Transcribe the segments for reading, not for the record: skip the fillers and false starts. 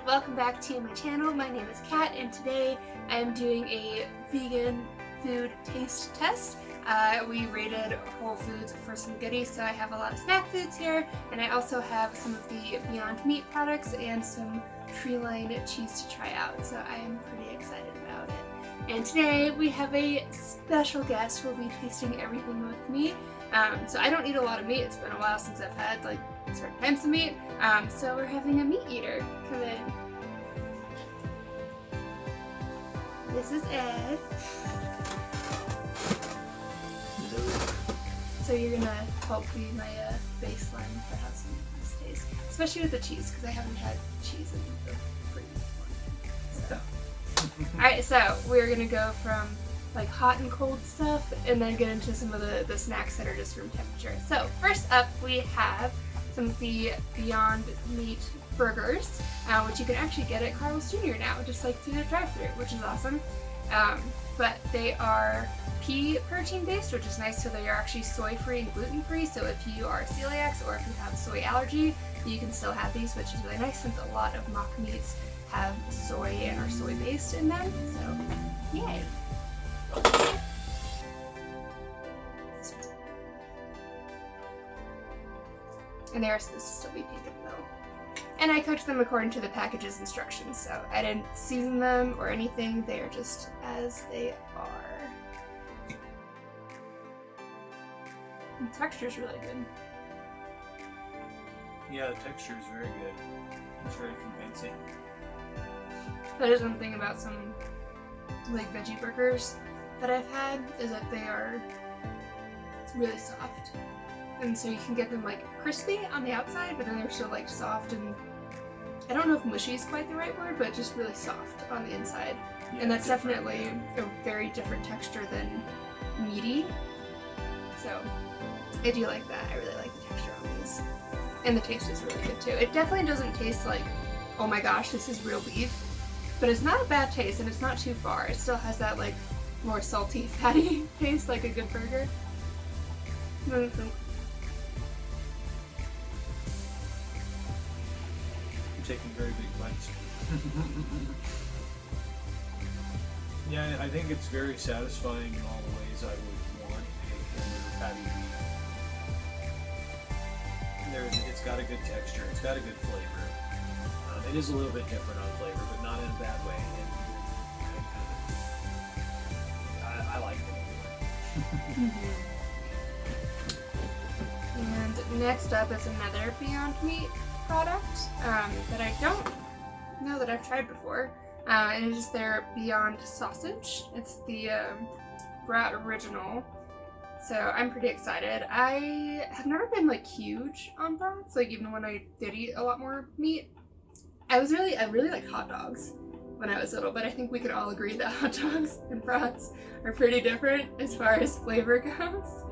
welcome back to my channel. My name is Kat, and today I am doing a vegan food taste test. We raided Whole Foods for some goodies, so I have a lot of snack foods here, and I also have some of the Beyond Meat products and some tree-line cheese to try out, so I am pretty excited about it. And today we have a special guest who will be tasting everything with me. So I don't eat a lot of meat. It's been a while since I've had like certain types of meat. So we're having a meat eater come in. This is Ed. Hello. So you're gonna help be my baseline for how some of this tastes, especially with the cheese, because I haven't had cheese in the previous one. So. Alright, so we're gonna go from like hot and cold stuff and then get into some of the snacks that are just room temperature. So first up we have some of the Beyond Meat burgers, which you can actually get at Carl's Jr. now, just like through the drive-thru, which is awesome. But they are pea protein based, which is nice, so they are actually soy free and gluten free, so if you are celiac or if you have soy allergy, you can still have these, which is really nice since a lot of mock meats have soy and are soy based in them, so yay! And they are supposed to still be pink in the middle. And I cooked them according to the package's instructions, so I didn't season them or anything, they are just as they are. And the texture is really good. Yeah, the texture is very good. It's very convincing. That is one thing about some like veggie burgers that I've had, is that they are really soft. And so you can get them like crispy on the outside, but then they're still like soft, and I don't know if mushy is quite the right word, but just really soft on the inside. Yeah, and that's definitely a very different texture than meaty. So I do like that. I really like the texture on these. And the taste is really good too. It definitely doesn't taste like, oh my gosh, this is real beef. But it's not a bad taste, and it's not too far. It still has that like more salty, fatty taste like a good burger. I'm taking very big bites. Yeah, I think it's very satisfying in all the ways I would want a liver patty to be. It's got a good texture, it's got a good flavor. It is a little bit different on flavor, but not in a bad way. And I like it anyway. And next up is another Beyond Meat product that I don't know that I've tried before. And it is their Beyond Sausage. It's the Brat Original. So I'm pretty excited. I have never been like huge on brats, like even when I did eat a lot more meat. I really like hot dogs when I was little, but I think we could all agree that hot dogs and brats are pretty different as far as flavor goes.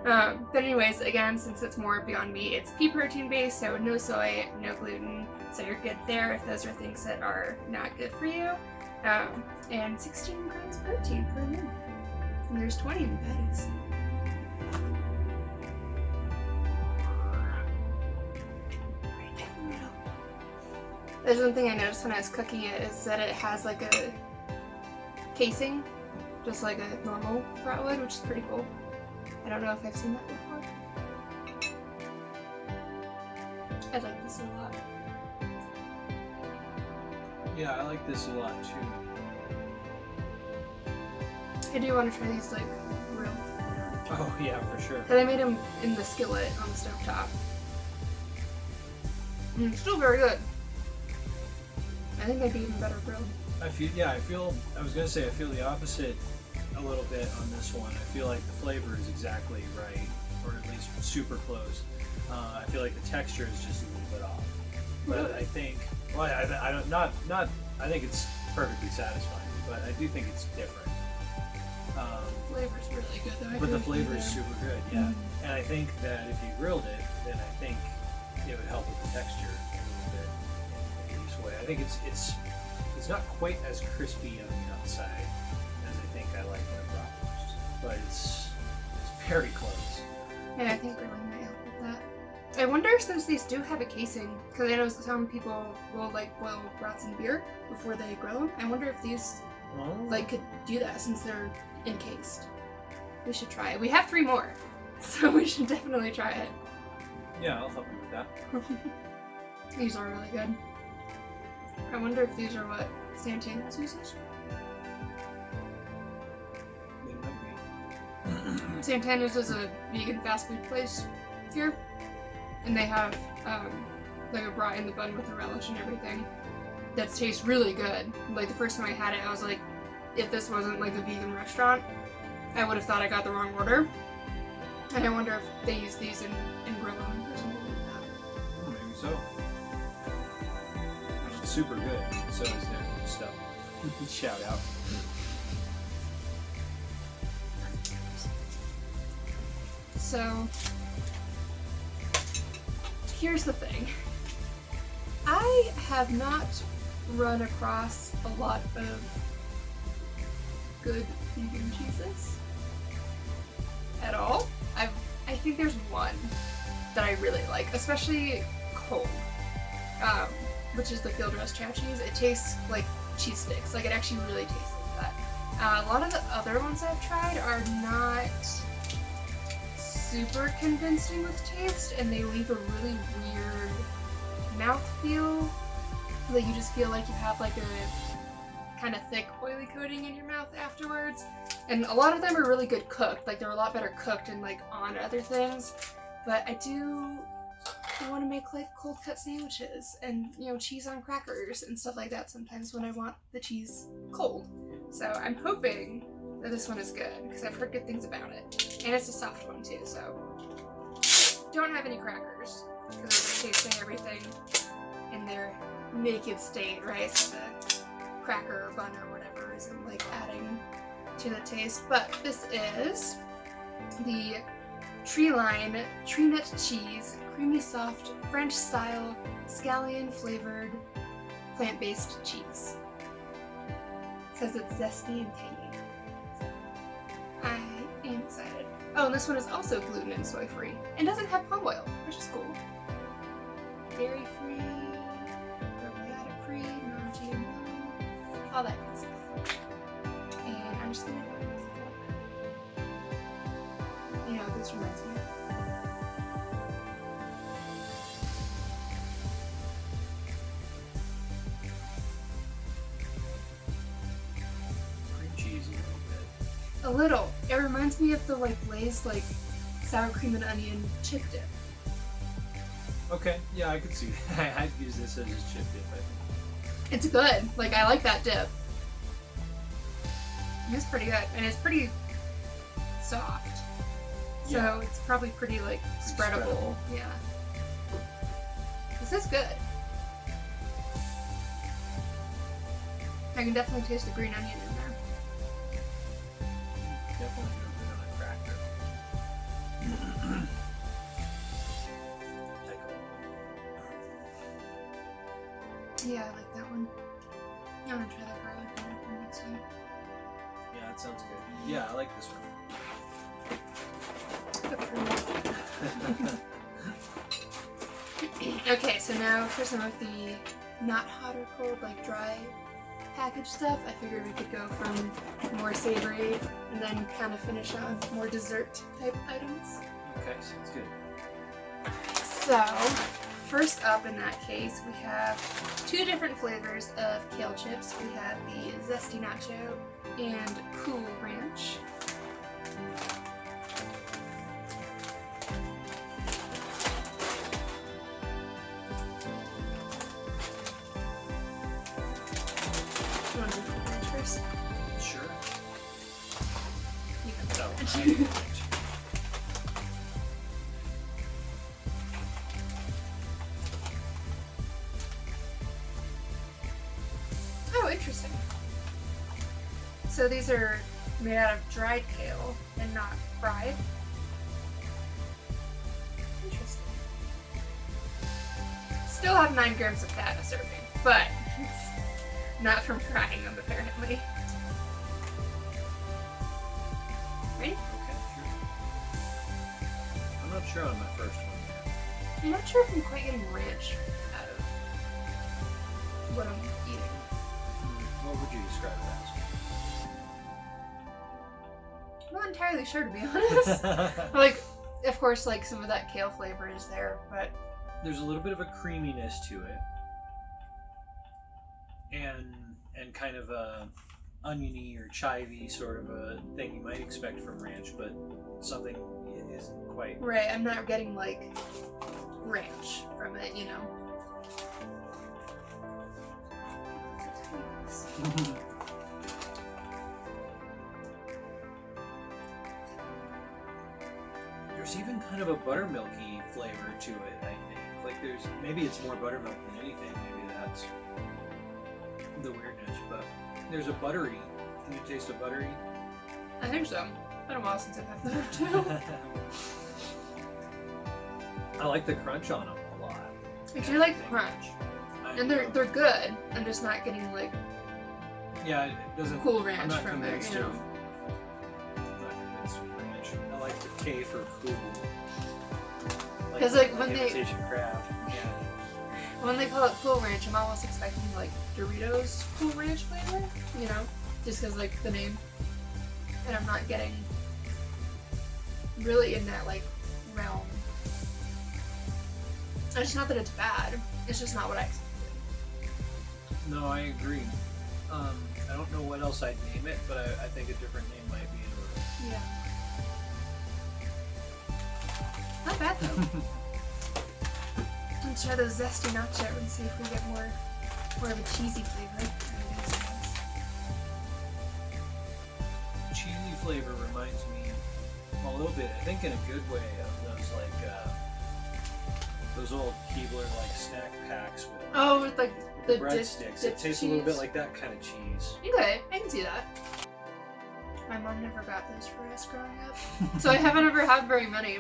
But anyways, again, since it's more Beyond Meat, it's pea protein based, so no soy, no gluten, so you're good there if those are things that are not good for you. And 16 grams protein per meal. And there's 20 in the patties. Right down the middle. There's one thing I noticed when I was cooking it, is that it has like a casing, just like a normal brat would, which is pretty cool. I don't know if I've seen that before. I like this a lot. Yeah, I like this a lot too. I do want to try these like grilled. Oh yeah, for sure. But I made them in the skillet on the stovetop. Still very good. I think they'd be even better grilled. I feel the opposite a little bit on this one. I feel like the flavor is exactly right, or at least super close. I feel like the texture is just a little bit off. But really? I think, well, I think it's perfectly satisfying, but I do think it's different. The flavor's really good though. But the flavor is super good, yeah. Mm-hmm. And I think that if you grilled it, then I think it would help with the texture a little bit in a nice way. I think it's not quite as crispy on the outside as I think I like when I bratwurst, but it's very close. Yeah, I think grilling might help with that. I wonder, since these do have a casing, because I know some people will like boil brats in beer before they grill them. I wonder if these like could do that since they're encased. We should try it. We have 3 more, so we should definitely try it. Yeah, I'll help you with that. These are really good. I wonder if these are what Santana's uses. They might be. Santana's is a vegan fast food place here, and they have like a brat in the bun with a relish and everything that tastes really good. Like the first time I had it, I was like, if this wasn't like a vegan restaurant, I would have thought I got the wrong order. And I wonder if they use these in grill them or something like that. Oh, maybe so. It's super good. So is their stuff. Shout out. So, here's the thing. I have not run across a lot of good vegan cheeses at all. I think there's one that I really like, especially cold, which is the field dressed chow cheese. It tastes like cheese sticks. Like, it actually really tastes like that. A lot of the other ones I've tried are not super convincing with taste, and they leave a really weird mouthfeel. Like, you just feel like you have like a kind of thick, oily coating in your mouth afterwards. And a lot of them are really good cooked. Like, they're a lot better cooked and like on other things. But I do want to make like cold cut sandwiches and, you know, cheese on crackers and stuff like that sometimes when I want the cheese cold. So I'm hoping that this one is good because I've heard good things about it. And it's a soft one too, so. Don't have any crackers because they're tasting everything in their naked state, right? So the cracker or bun or whatever isn't like adding to the taste. But this is the Tree Line Tree Nut Cheese, creamy soft, French style, scallion flavored, plant-based cheese. It says it's zesty and tangy. So I am excited. Oh, and this one is also gluten and soy free and doesn't have palm oil, which is cool. Dairy free, probiotic free, non-GMO, all that good stuff. And I'm just gonna go with this. You know, this reminds me. Cream cheese a little bit. A little. It reminds me of the like Lay's like sour cream and onion chip dip. Okay, yeah, I could see that. I'd use this as a chip dip, I think. It's good. Like, I like that dip. It's pretty good, and it's pretty soft. So Yeah. it's probably pretty like spreadable. Yeah. This is good. I can definitely taste the green onion in there. Definitely go good on a cracker. Take Yeah, I like that one. I want to try that garlic one for next time. Yeah, that sounds good. Yeah, I like this one. Okay, so now for some of the not hot or cold, like dry packaged stuff, I figured we could go from more savory and then kind of finish on more dessert type items. Okay, sounds good. So, first up in that case, we have 2 different flavors of kale chips. We have the Zesty Nacho and Cool Ranch. You want to do Cool Ranch first? Sure. You can So, go. Oh, interesting. So these are made out of dried kale and not fried. Interesting. Still have 9 grams of fat a serving, but it's not from frying them apparently. Ready? okay, sure. I'm not sure on my first one I'm not sure if I'm quite getting ranch out of what I'm eating. What would you describe it I'm not entirely sure, to be honest. Like, of course, like some of that kale flavor is there, but There's a little bit of a creaminess to it, and kind of a oniony or chivy sort of a thing you might expect from ranch, but something it isn't quite. right. I'm not getting like ranch from it, you know. There's even kind of a buttermilky flavor to it, I think. Like maybe it's more buttermilk than anything, maybe that's the weirdness, but there's a buttery. Can you taste a buttery? I think so. It's been a while since I've had that too. I like the crunch on them a lot. I do like the crunch. And they're good. I'm just not getting like it doesn't cool I'm ranch not from it, convinced you know. I'm not convinced of ranch. I like the K for cool. 'Cause, like, when they- imitation crab. Yeah. When they call it Cool Ranch, I'm almost expecting like Doritos Cool Ranch flavor, you know, just because like the name. And I'm not getting really in that like realm. It's not that it's bad. It's just not what I expected. No, I agree. I don't know what else I'd name it, but I think a different name might be in order. Yeah. Not bad though. Let's try the zesty nacho and see if we get more of a cheesy flavor. Cheesy flavor reminds me a little bit, I think in a good way, of those like those old Keebler like snack packs with Oh, with like the breadsticks. It tastes a little bit like that kind of cheese. Okay, I can see that. My mom never got those for us growing up, so I haven't ever had very many.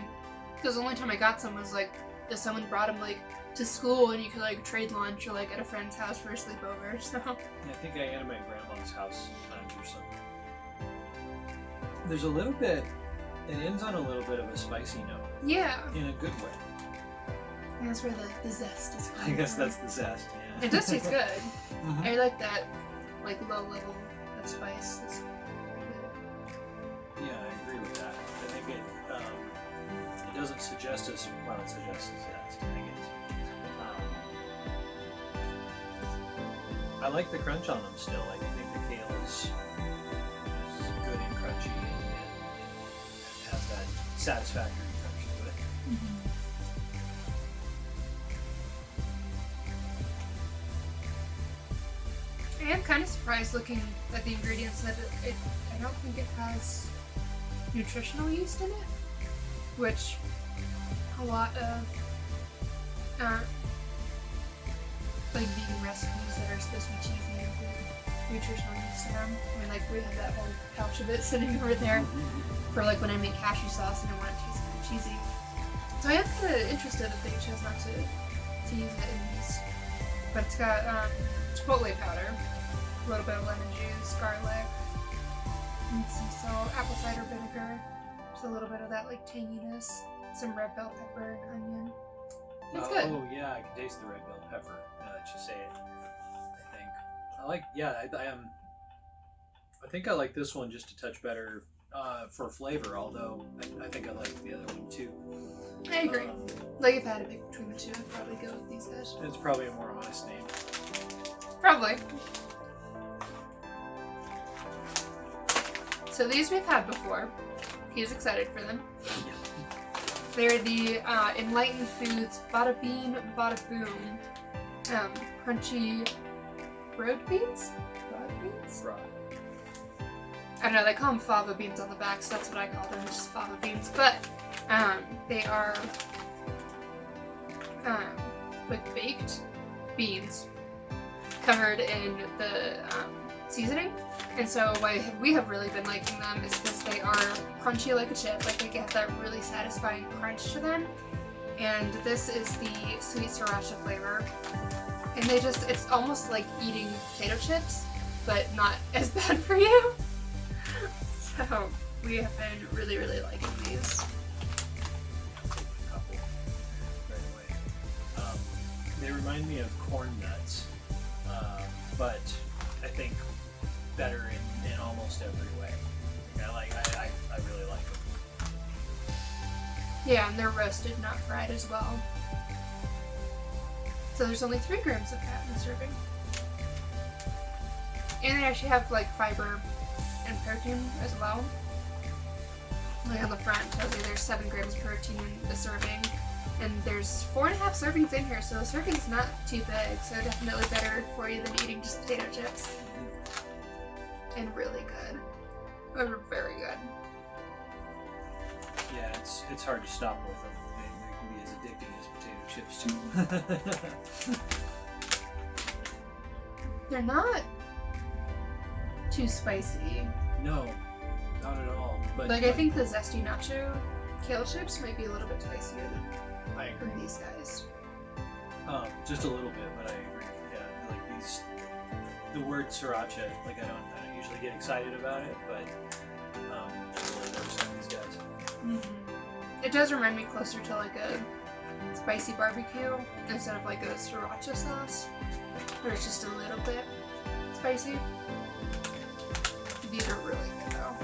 Because the only time I got some was like if someone brought them like to school and you could like trade lunch or like at a friend's house for a sleepover. So I think I ate at my grandma's house sometimes or something. There's a little bit. It ends on a little bit of a spicy note. yeah, In a good way. and that's where the zest is I coming guess from. that's the zest. Yeah. It does taste good. Mhm. I like that like low level of spice. It's pretty good. Yeah, I agree with that. I think it doesn't suggest us. Well, it suggests us zest, I guess. I like the crunch on them still. Like, I think the kale is good and crunchy and has that satisfactory crunch to it. I am kind of surprised looking at the ingredients that I don't think it has nutritional yeast in it, which a lot of like vegan recipes that are supposed to be cheesy include nutritional yeast in them. I mean, like we have that whole pouch of it sitting over there for like when I make cashew sauce and I want it to taste kind of cheesy. So I am kind of interested that they chose not to use it in these. But it's got chipotle powder, a little bit of lemon juice, garlic, and some salt, apple cider vinegar, just a little bit of that like tanginess, some red bell pepper and onion. It's good. Oh yeah, I can taste the red bell pepper now that you say it. I think I like. Yeah, I think I like this one just a touch better for flavor. Although I think I like the other one too. I agree. Like if I had to pick between the two, I'd probably go with these guys. It's probably a more honest name. Probably. So these we've had before. He's excited for them. They're the Enlightened Foods Bada Bean Bada Boom crunchy broad beans? Broad beans? Right. I don't know, they call them fava beans on the back, so that's what I call them, just fava beans. But they are like baked beans covered in the seasoning. And so why we have really been liking them is because they are crunchy like a chip, like they get that really satisfying crunch to them. And this is the sweet sriracha flavor. And it's almost like eating potato chips, but not as bad for you. So we have been really, really liking these. Take a couple right away. They remind me of corn nuts, but I think better in almost every way. I really like them. Yeah, and they're roasted, not fried as well. So there's only 3 grams of fat in a serving. And they actually have like fiber and protein as well. Like on the front it tells you there's 7 grams of protein in a serving. And there's 4.5 servings in here, so the serving's not too big, so definitely better for you than eating just potato chips. And really good. They're very good. Yeah, it's hard to stop with them. They can be as addicting as potato chips too. They're not too spicy. No, not at all. But Like I think the zesty nacho kale chips might be a little bit spicier than these guys. Just a little bit, but I agree. Yeah, like these. The word sriracha, like I don't usually get excited about it, but it really works on these guys. Mm-hmm. It does remind me closer to like a spicy barbecue instead of like a sriracha sauce, where it's just a little bit spicy. These are really good though.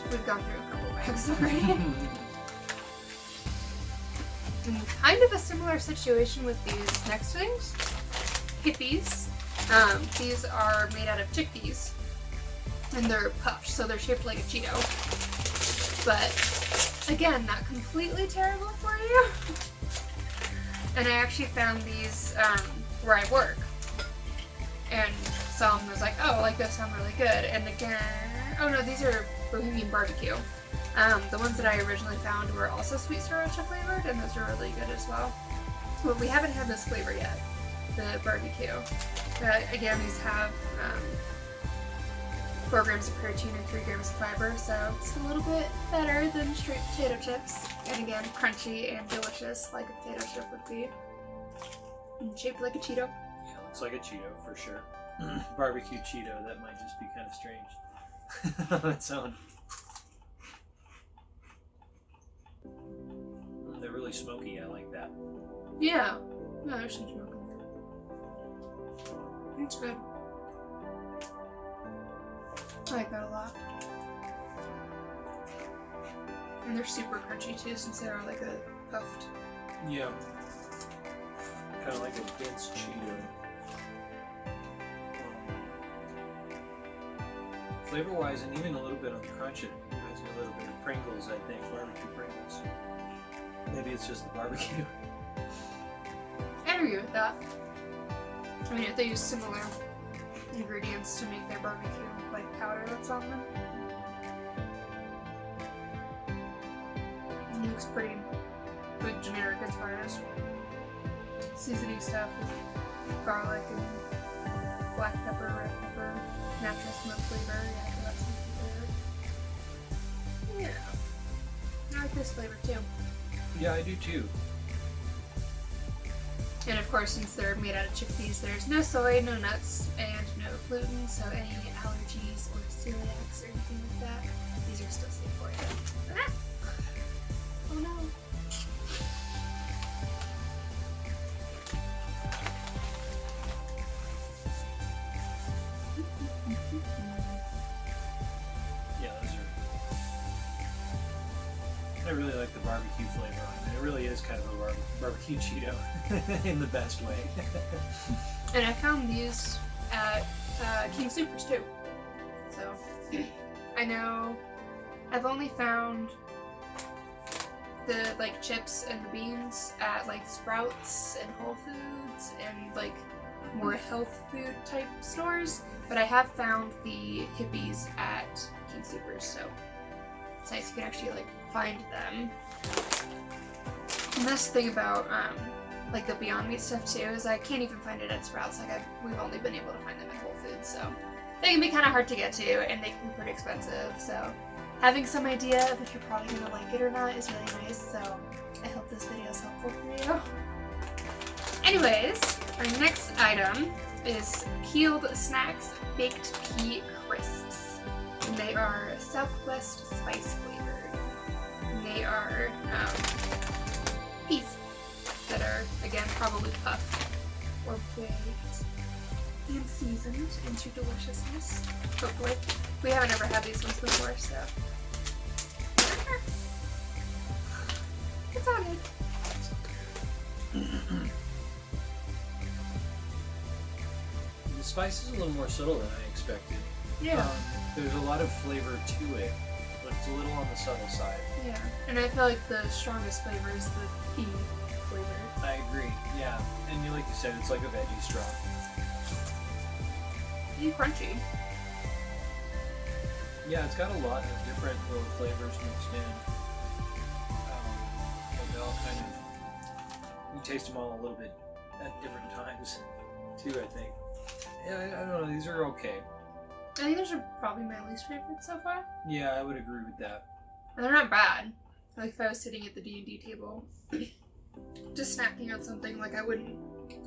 We've gone through a couple bags already. And kind of a similar situation with these next things. Hippies. These are made out of chickpeas. And they're puffed, so they're shaped like a Cheeto. But, again, not completely terrible for you. And I actually found these where I work. And some was like, oh, like those sound really good. And again, oh no, these are Bohemian barbecue. The ones that I originally found were also sweet sriracha flavored, and those are really good as well. But we haven't had this flavor yet, the barbecue. But again, these have 4 grams of protein and 3 grams of fiber, so it's a little bit better than straight potato chips. And again, crunchy and delicious like a potato chip would be. And shaped like a Cheeto. Yeah, looks like a Cheeto for sure. Barbecue Cheeto, that might just be kind of strange on its own. They're really smoky, I like that. Yeah. No, there's some smoke in there. It's good. I like that a lot. And they're super crunchy too, since they are like a puffed. Yeah. Kind of like a dense Cheeto. Flavor-wise, and even a little bit on the crunch, it reminds me a little bit of Pringles, I think. Barbecue Pringles. Maybe it's just the barbecue. I agree with that. I mean, they use similar ingredients to make their barbecue, like powder that's on them. It looks pretty generic as far as seasoning stuff with garlic and black pepper, red pepper, natural smoke flavor. Yeah, so that's some flavor. Yeah. I like this flavor too. Yeah, I do too. And of course, since they're made out of chickpeas, there's no soy, no nuts, and no gluten, so any allergies or celiacs or anything like that, these are still safe for you. Ah! Oh no. Yeah, those are... I really like the barbecue flavor on it. It really is kind of a barbecue Cheeto in the best way. And I found these at King Soopers too. So, I know I've only found the like chips and the beans at like Sprouts and Whole Foods and like more health food type stores, but I have found the hippies at King Soopers, so it's nice you can actually like find them. And this thing about like the Beyond Meat stuff too is I can't even find it at Sprouts. Like we've only been able to find them at Whole Foods, so they can be kind of hard to get to and they can be pretty expensive. So having some idea of if you're probably gonna like it or not is really nice. So I hope this video is helpful for you. Anyways, our next item is Peeled Snacks Baked Pea Crisps. And they are Southwest spice flavored. And they are peas. that are, again, probably puffed or baked and seasoned into deliciousness. Hopefully. We haven't ever had these ones before, so. It's all good. The spice is a little more subtle than I expected. Yeah. There's a lot of flavor to it, but it's a little on the subtle side. Yeah. And I feel like the strongest flavor is the pea flavor. I agree, yeah. And like you said, it's like a veggie straw. Pea crunchy. Yeah, it's got a lot of different little flavors mixed in. But they all kind of, you taste them all a little bit at different times, too, I think. Yeah, I don't know, these are okay. I think those are probably my least favorite so far. Yeah, I would agree with that. And they're not bad. Like if I was sitting at the D&D table, just snacking on something, like I wouldn't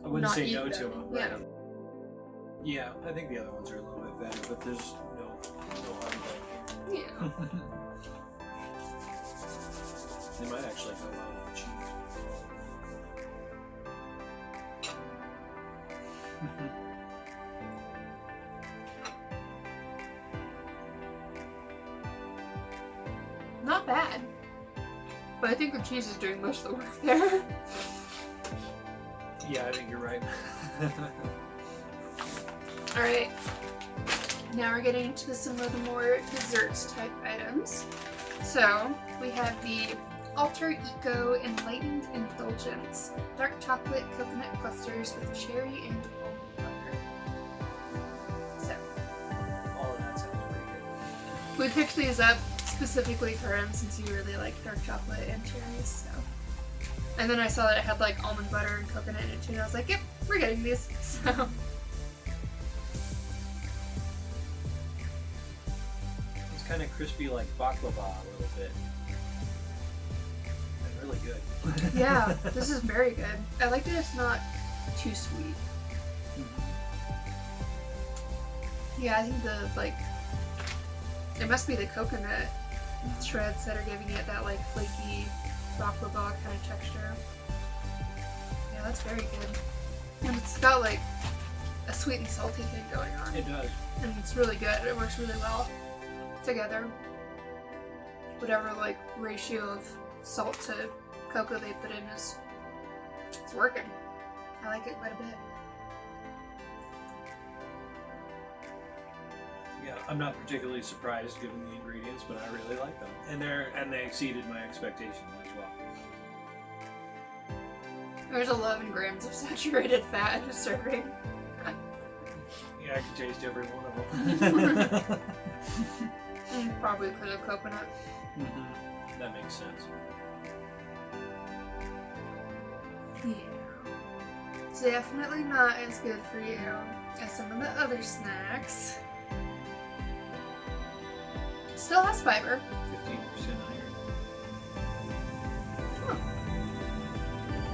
not say eat no them. to them. Right? Yeah. Yeah, I think the other ones are a little bit better, but there's no harm done Yeah. here. They might actually go well with the cheese. Not bad. But I think the cheese is doing most of the work there. Yeah, I think you're right. Alright. Now we're getting into some of the more dessert type items. So, we have the Alter Eco Enlightened Indulgence. Dark chocolate coconut clusters with cherry and almond butter. So, All of that sounds pretty good. we picked these up specifically for him since you really like dark chocolate and cherries, so. And then I saw that it had like almond butter and coconut in it too, and I was like, yep, we're getting these. So. It's kind of crispy like baklava a little bit. And really good. Yeah, this is very good. I like that it's not too sweet. Yeah, I think the, like, it must be the coconut shreds that are giving it that, like, flaky baklava kind of texture. Yeah, that's very good. And it's got, like, a sweet and salty thing going on. It does. And it's really good. It works really well together. Whatever, like, ratio of salt to cocoa they put in is, it's working. I like it quite a bit. Yeah, I'm not particularly surprised given the ingredients, but I really like them. And they exceeded my expectations as well. There's 11 grams of saturated fat in a serving. Yeah, I can taste every one of them. And probably because of coconut. Mm-hmm. That makes sense. Yeah. It's definitely not as good for you as some of the other snacks. Still has fiber. 15% iron. Huh.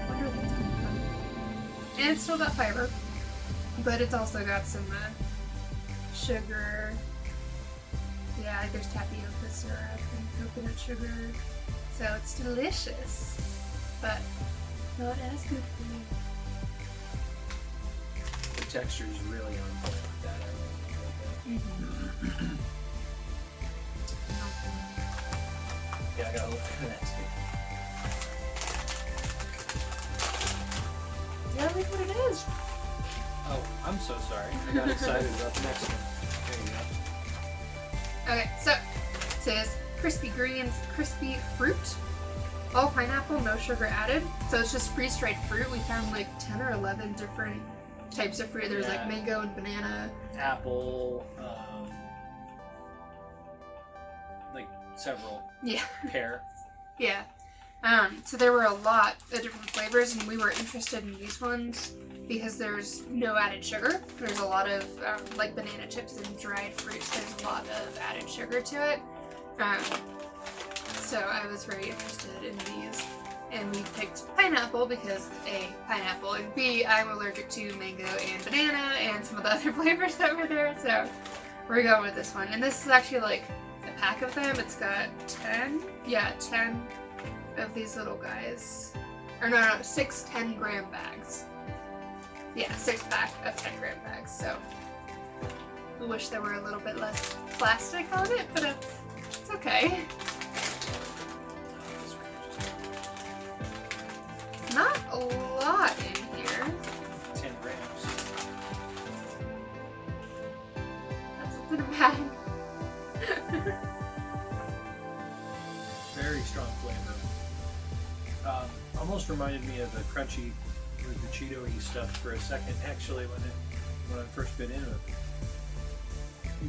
Wonder if that's coming from. And it's still got fiber, but it's also got some sugar. Yeah, there's tapioca syrup and coconut sugar, so it's delicious, but not as good for you. The texture is really on point with that. I really like that. Yeah, I gotta look for that too. Yeah, look what it is. Oh, I'm so sorry. I got excited about the next one. There you go. Okay, so it says crispy greens, crispy fruit, all pineapple, no sugar added. So it's just freeze-dried fruit. We found like 10 or 11 different types of fruit. There's like mango and banana. Apple, like several. Yeah. Pear. Yeah. So there were a lot of different flavors, and we were interested in these ones because there's no added sugar. There's a lot of like banana chips and dried fruits. There's a lot of added sugar to it. So I was very interested in these, and we picked pineapple because A, pineapple, and B, I'm allergic to mango and banana and some of the other flavors that were there. So we're going with this one, and this is actually like a pack of them. It's got 10 of these little guys. Or no, 6 10-gram bags. Yeah, 6-pack of 10-gram bags. So I wish there were a little bit less plastic on it, but it's okay. Not a lot in here. 10 grams. That's a bit of bag. Very strong flavor. Almost reminded me of the crunchy, or the Cheeto-y stuff for a second. Actually, when I first bit into it,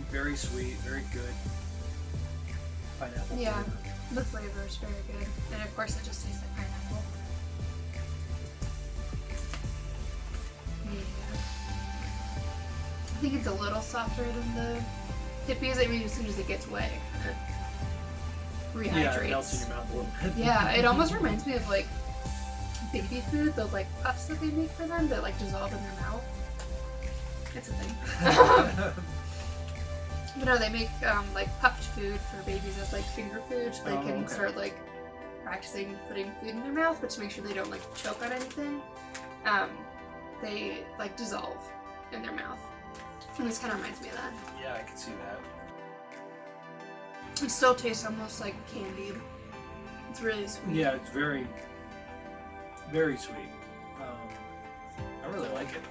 very sweet, very good pineapple Yeah, flavor. the flavor is very good, and of course it just tastes like pineapple. Yeah. I think it's a little softer than the hippies. I mean, as soon as it gets wet, it kind of rehydrates. Yeah, it melts in your mouth a little bit. Yeah, it almost reminds me of like baby food, the like puffs that they make for them that like dissolve in their mouth. It's a thing. You know, they make like puffed food for babies as like finger food, so they can start like practicing putting food in their mouth, but to make sure they don't like choke on anything, they like dissolve in their mouth. And this kind of reminds me of that. Yeah, I can see that. It still tastes almost like candied. It's really sweet. Yeah, it's very, very sweet. I really like it.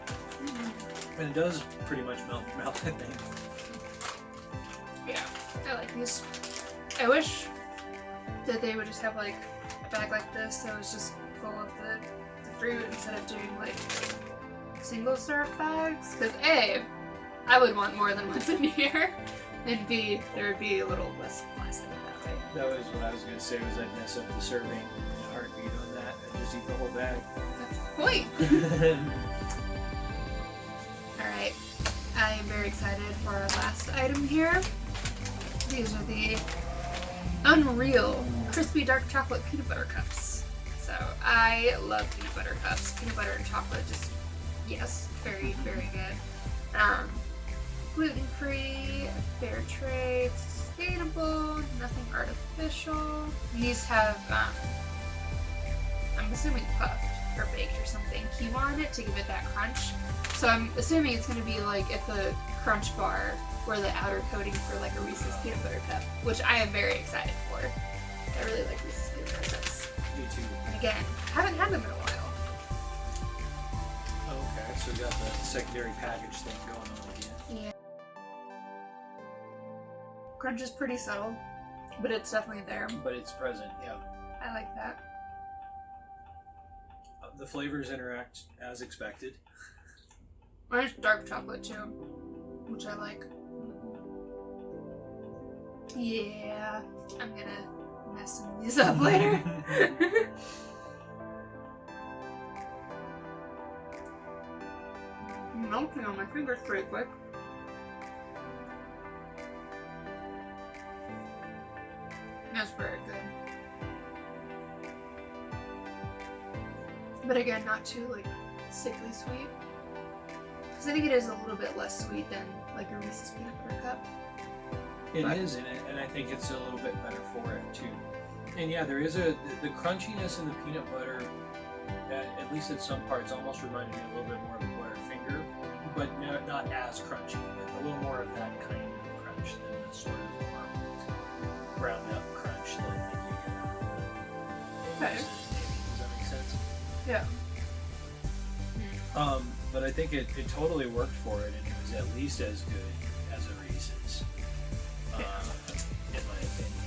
Mm-hmm. And it does pretty much melt in your mouth, I think. Yeah, I like these. I wish that they would just have like a bag like this that was just full of the fruit instead of doing like single serve bags. Because A, I would want more than what's in here, and B, there would be a little less plastic that way. That was what I was going to say, was I'd mess up the serving in a heartbeat on that and just eat the whole bag. That's the point. Alright, I am very excited for our last item here. These are the Unreal Crispy Dark Chocolate Peanut Butter Cups. So I love peanut butter cups. Peanut butter and chocolate, just, yes, very, very good. Gluten-free, fair trade, sustainable, nothing artificial. These have, I'm assuming puffed or baked or something, quinoa in it to give it that crunch. So I'm assuming it's going to be like at the Crunch Bar, or the outer coating for like a Reese's peanut butter cup, which I am very excited for. I really like Reese's peanut butter cups. Me too. And again, haven't had them in a while. Oh, okay, so we got the secondary package thing going on again. Yeah. Crunch is pretty subtle, but it's definitely there. But it's present, yeah. I like that. The flavors interact as expected. There's dark chocolate too, which I like. Yeah, I'm gonna mess some of these up later. Melting on my fingers pretty quick. That's very good. But again, not too like sickly sweet. Because I think it is a little bit less sweet than like a Reese's peanut butter cup. It is, and I think it's a little bit better for it too. And yeah, there is the crunchiness in the peanut butter, at least at some parts, almost reminded me a little bit more of a Butterfinger, but not as crunchy, but a little more of that kind of crunch than the sort of more ground up crunch that you get out of the Okay. Reese's, maybe. Does that make sense? Yeah. But I think it totally worked for it, and it was at least as good as a Reese's, in my opinion.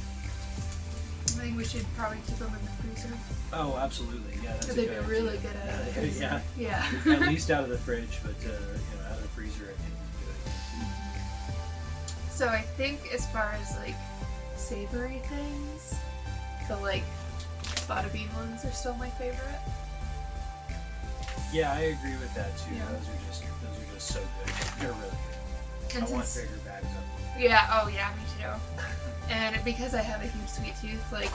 I think we should probably keep them in the freezer. Oh, absolutely, yeah, that's a They'd good be really idea. good at it. Yeah, Yeah. at least out of the fridge, but out of the freezer, I think is good. So I think as far as like savory things, the like bada bean ones are still my favorite. Yeah, I agree with that too. Yeah. Those are just so good. They're really good. And I want since- bigger bags of them. Yeah, oh yeah, me too. And because I have a huge sweet tooth, like,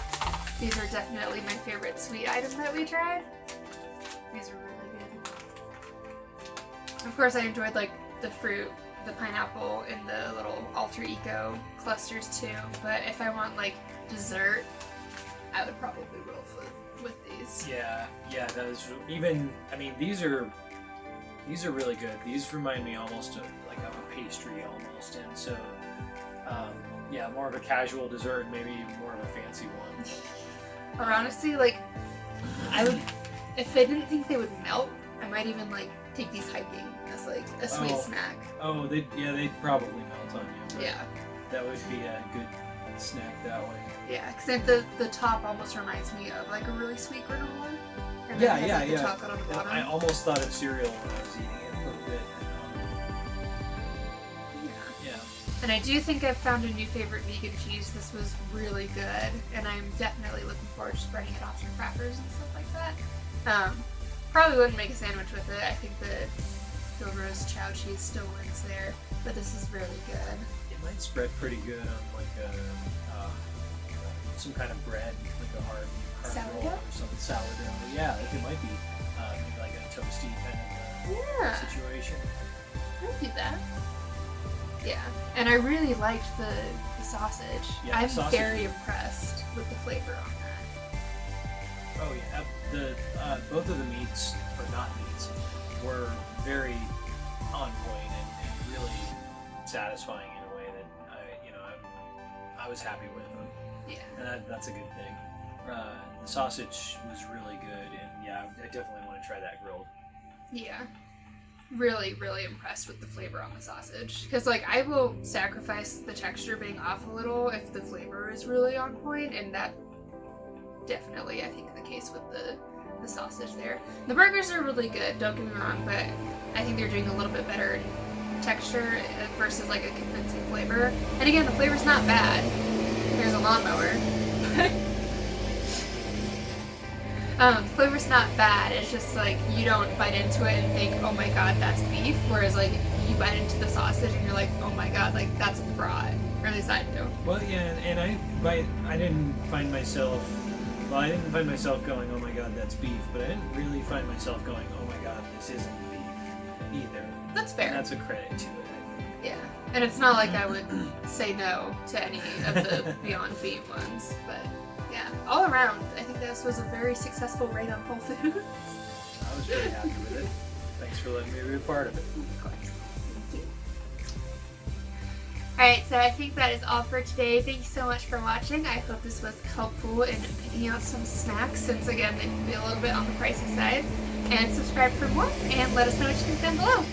these are definitely my favorite sweet item that we tried. These are really good. Of course, I enjoyed, like, the fruit, the pineapple, and the little Alter Eco clusters too. But if I want, like, dessert, I would probably roll with these. these. Yeah, those even. I mean, these are really good. These remind me almost of like of a pastry almost, and so yeah, more of a casual dessert, maybe even more of a fancy one. Or honestly, like I would, if I didn't think they would melt, I might even like take these hiking as like a sweet snack. Oh, they'd probably melt on you. But Yeah. that would be a good snack that way. Yeah, because the top almost reminds me of like a really sweet granola. And Yeah, then it has, like, yeah. the chocolate on the bottom. I almost thought of cereal when I was eating it a little bit. Yeah. And I do think I've found a new favorite vegan cheese. This was really good, and I'm definitely looking forward to spreading it off some crackers and stuff like that. Probably wouldn't make a sandwich with it. I think the roast chow cheese still wins there, but this is really good. It might spread pretty good on like some kind of bread, like a hard roll Sourdough? or something, sourdough. Yeah, like it might be maybe like a toasty kind of situation. I'll do that. Yeah, and I really liked the sausage. Yeah, I'm sausage. very impressed with the flavor on that. Oh yeah, the both of the meats, or not meats, were very on point and really satisfying in a way that I was happy with them. Yeah. And that's a good thing. The sausage was really good, and yeah, I definitely want to try that grilled. Yeah. Really, really impressed with the flavor on the sausage. Because, like, I will sacrifice the texture being off a little if the flavor is really on point, and that definitely, I think, the case with the sausage there. The burgers are really good, don't get me wrong, but I think they're doing a little bit better in texture versus, like, a convincing flavor. And again, the flavor's not bad. There's a lawnmower. The flavor's not bad, it's just like you don't bite into it and think, oh my god, that's beef, whereas like you bite into the sausage and you're like, oh my god, like that's broad. Or at least I do. Well, yeah, and I didn't find myself going, oh my god, that's beef, but I didn't really find myself going, oh my god, this isn't beef either. That's fair. And that's a credit to it. Yeah. And it's not like I would say no to any of the Beyond Beef ones, but yeah, all around, I think this was a very successful raid on Whole Foods. I was very happy with it. Thanks for letting me be a part of it. Of course. Thank you. Alright, so I think that is all for today. Thank you so much for watching. I hope this was helpful in picking out some snacks, since again, they can be a little bit on the pricey side. And subscribe for more, and let us know what you think down below.